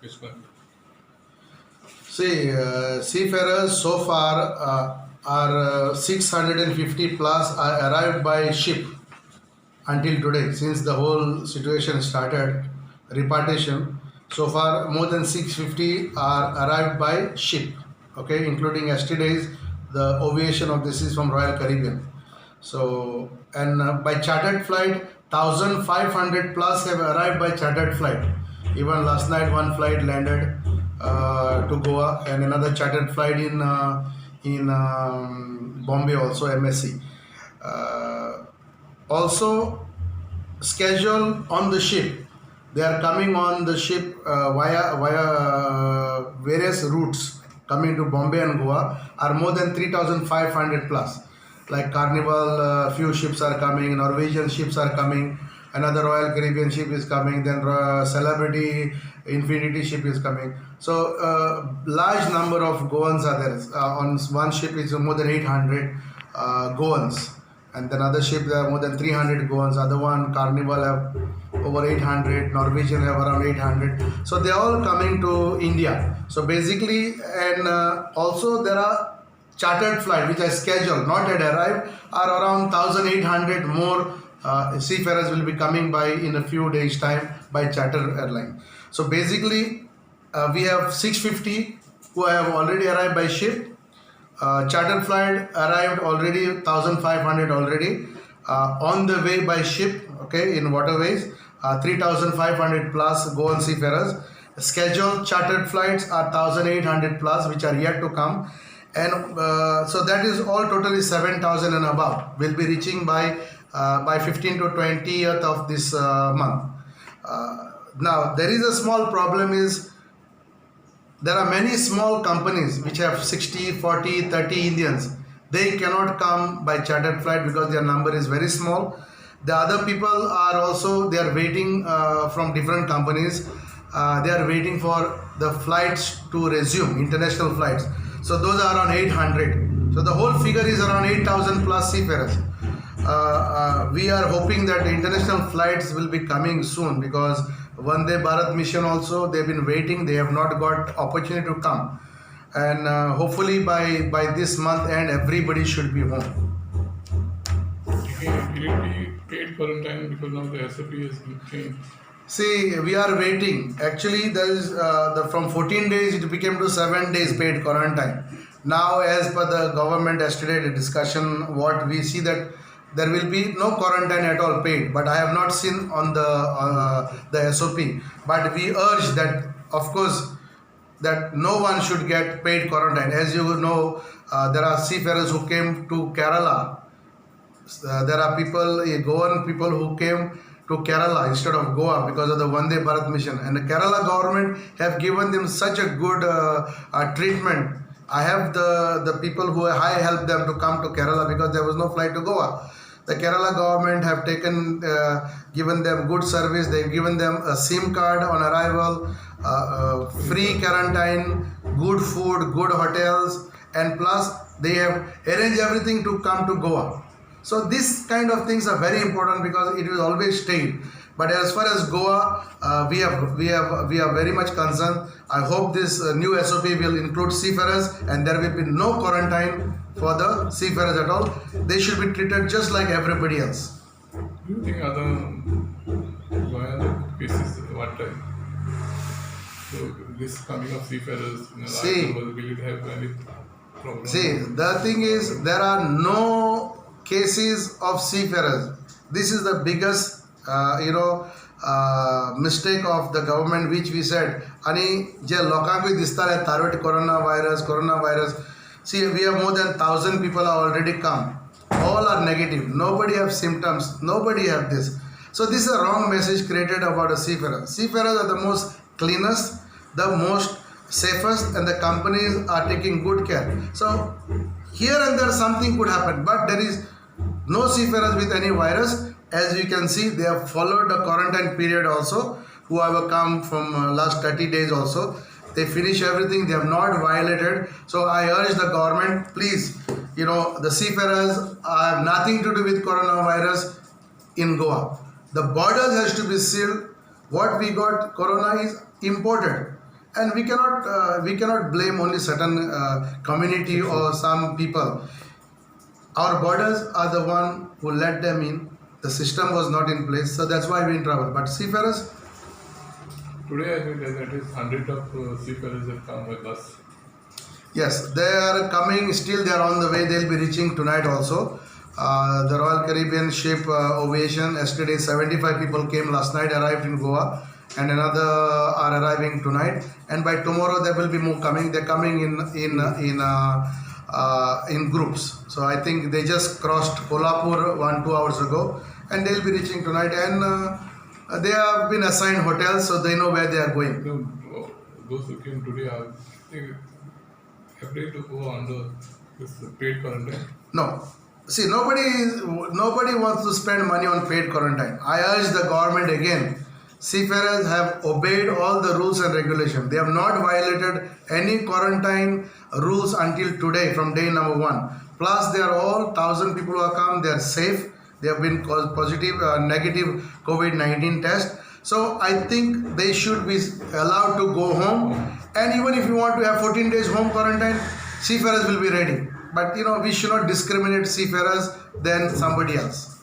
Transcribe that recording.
which one? See, seafarers so far are 650 plus are arrived by ship until today. Since the whole situation started, repatriation, so far more than 650 are arrived by ship. Okay, including yesterday's the aviation of this is from Royal Caribbean. So and by chartered flight, 1,500 plus have arrived by chartered flight. Even last night, one flight landed to Goa, and another chartered flight in Bombay, also MSC. Also, schedule on the ship. They are coming on the ship via various routes coming to Bombay and Goa are more than 3,500 plus. Like Carnival, few ships are coming, Norwegian ships are coming, another Royal Caribbean ship is coming, then Celebrity Infinity ship is coming. So large number of Goans are there. On one ship is more than 800 Goans, and then other ship there are more than 300 Goans. Other one Carnival have over 800, Norwegian have around 800. So they are all coming to India. So basically, and also there are chartered flight which are scheduled, not yet arrived, are around 1,800 more seafarers will be coming by in a few days time by charter airline. So basically we have 650 who have already arrived by ship. Chartered flight arrived already 1,500 already on the way by ship, okay, in waterways. 3,500 plus Goan seafarers. Scheduled chartered flights are 1,800 plus which are yet to come, and so that is all totally 7,000 and above will be reaching by 15 to 20th of this month. Now there is a small problem is there are many small companies which have 60, 40, 30 Indians. They cannot come by chartered flight because their number is very small. The other people are also, they are waiting from different companies. They are waiting for the flights to resume, international flights. So those are around 800. So the whole figure is around 8,000 plus seafarers. We are hoping that the international flights will be coming soon because Vande Bharat mission also, they've been waiting, they have not got opportunity to come. And hopefully by this month end, everybody should be home. Will it be paid quarantine because now the SOP has been changed? See, we are waiting. Actually, there is from 14 days it became to 7 days paid quarantine. Now, as per the government yesterday the discussion, what we see that there will be no quarantine at all paid. But I have not seen on the SOP. But we urge that, of course, that no one should get paid quarantine. As you know, there are seafarers who came to Kerala. There are people, Goan people who came to Kerala instead of Goa because of the Vande Bharat mission, and the Kerala government have given them such a good treatment. I have the people who I helped them to come to Kerala because there was no flight to Goa. The Kerala government have taken given them good service. They've given them a SIM card on arrival, free quarantine, good food, good hotels, and plus they have arranged everything to come to Goa. So this kind of things are very important because it will always stay. But as far as Goa, we are very much concerned. I hope this new SOP will include seafarers and there will be no quarantine for the seafarers at all. They should be treated just like everybody else. Do you think other cases one time? So this coming of seafarers in a large number, will it have any problem? See, the thing is there are no cases of seafarers. This is the biggest mistake of the government, which we said ani je lokanku distare tarot coronavirus. See, we have more than 1,000 people are already come. All are negative. Nobody have symptoms. Nobody have this. So this is a wrong message created about a seafarer. Seafarers are the most cleanest, the most safest, and the companies are taking good care. So here and there something could happen, but there is no seafarers with any virus. As you can see, they have followed the quarantine period also. Who have come from last 30 days also. They finish everything. They have not violated. So I urge the government, please, the seafarers have nothing to do with coronavirus in Goa. The borders has to be sealed. What we got corona is imported, and we cannot blame only certain community or some people. Our borders are the one who let them in. The system was not in place, so that's why we in trouble. But seafarers, Today I think that at least 100 of seafarers have come with us. yes, they are coming. Still, they are on the way. They'll be reaching tonight also. The Royal Caribbean ship Ovation. Yesterday, 75 people came last night, arrived in Goa, and another are arriving tonight. And by tomorrow, there will be more coming. They're coming in groups. So I think they just crossed Kolhapur 1-2 hours ago, and they'll be reaching tonight. And they have been assigned hotels, so they know where they are going. So, those who came today are afraid to go under this paid quarantine. No. See, nobody wants to spend money on paid quarantine. I urge the government again. Seafarers have obeyed all the rules and regulations. They have not violated any quarantine rules until today, from day number 1. Plus, they are all 1,000 people who have come. They are safe. They have been negative COVID-19 test. So I think they should be allowed to go home. And even if you want to have 14 days home quarantine, seafarers will be ready. But we should not discriminate seafarers than somebody else.